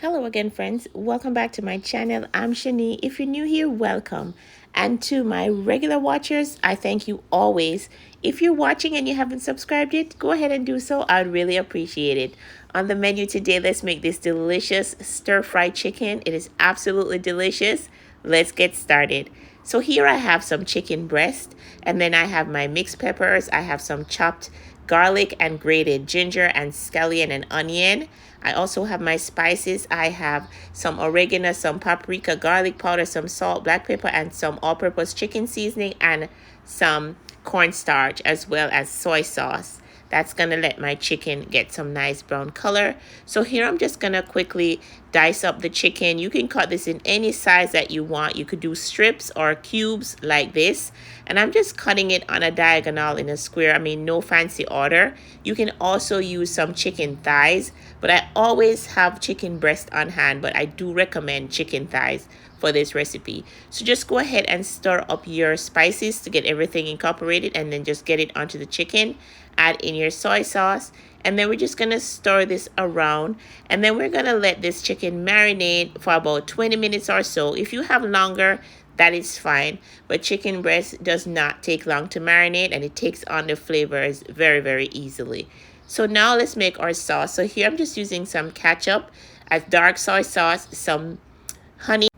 Hello again, friends. Welcome back to my channel. I'm Shani. If you're new here, welcome. And to my regular watchers, I thank you always. If you're watching and you haven't subscribed yet, go ahead and do so. I'd really appreciate it. On the menu today, let's make this delicious stir-fried chicken. It is absolutely delicious. Let's get started. So here I have some chicken breast, and then I have my mixed peppers. I have some chopped garlic and grated ginger and scallion and onion. I also have my spices. I have some oregano, some paprika, garlic powder, some salt, black pepper, and some all-purpose chicken seasoning, and some cornstarch as well as soy sauce. That's going to let my chicken get some nice brown color. So here I'm just going to quickly dice up the chicken. You can cut this in any size that you want. You could do strips or cubes like this. And I'm just cutting it on a diagonal in a square. I mean, no fancy order. You can also use some chicken thighs, but I always have chicken breast on hand, but I do recommend chicken thighs for this recipe. So just go ahead and stir up your spices to get everything incorporated, and then just get it onto the chicken. Add in your soy sauce, and then we're just gonna stir this around, and then we're gonna let this chicken marinate for about 20 minutes or so. If you have longer, that is fine, but chicken breast does not take long to marinate, and it takes on the flavors very easily. So now let's make our sauce. So here I'm just using some ketchup, a dark soy sauce, some honey,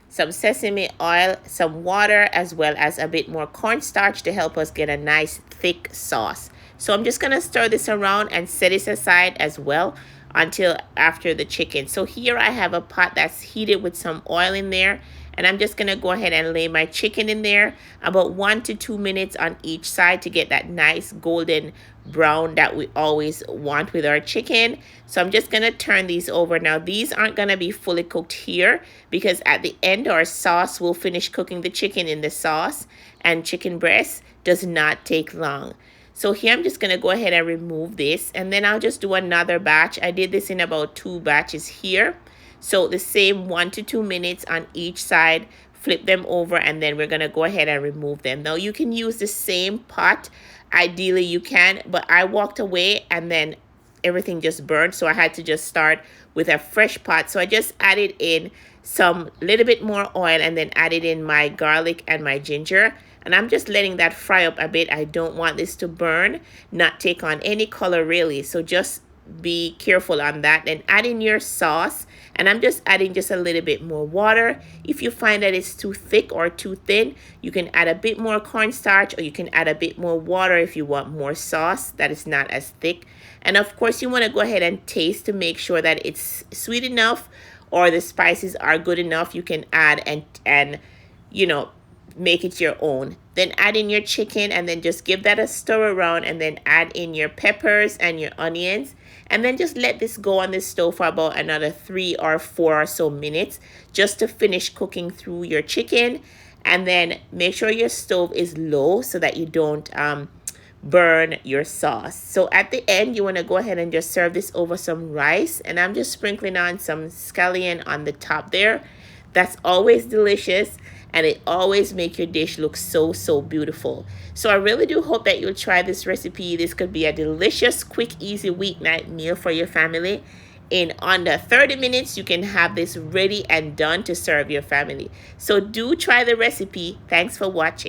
some sesame oil, some water, as well as a bit more cornstarch to help us get a nice thick sauce. So I'm just gonna stir this around and set this aside as well until after the chicken. So here I have a pot that's heated with some oil in there, and I'm just gonna go ahead and lay my chicken in there about 1 to 2 minutes on each side to get that nice golden brown that we always want with our chicken. So I'm just gonna turn these over. Now these aren't gonna be fully cooked here because at the end our sauce will finish cooking the chicken in the sauce, and chicken breast does not take long. So here I'm just gonna go ahead and remove this, and then I'll just do another batch. I did this in about 2 batches here. So the same 1 to 2 minutes on each side, flip them over, and then we're gonna go ahead and remove them. Now you can use the same pot. Ideally you can, but I walked away and then everything just burned, so I had to just start with a fresh pot. So I just added in some little bit more oil, and then added in my garlic and my ginger, and I'm just letting that fry up a bit. I don't want this to burn, not take on any color really, so just be careful on that. Then add in your sauce, and I'm just adding just a little bit more water. If you find that it's too thick or too thin, you can add a bit more cornstarch, or you can add a bit more water if you want more sauce that is not as thick. And of course you want to go ahead and taste to make sure that it's sweet enough or the spices are good enough. You can add and you know, make it your own. Then add in your chicken, and then just give that a stir around, and then add in your peppers and your onions, and then just let this go on the stove for about another 3 or 4 or so minutes just to finish cooking through your chicken. And then make sure your stove is low so that you don't burn your sauce. So at the end you want to go ahead and just serve this over some rice, and I'm just sprinkling on some scallion on the top there. That's always delicious, and it always make your dish look so beautiful. So I really do hope that you'll try this recipe. This could be a delicious, quick, easy weeknight meal for your family. In under 30 minutes you can have this ready and done to serve your family. So do try the recipe. Thanks for watching.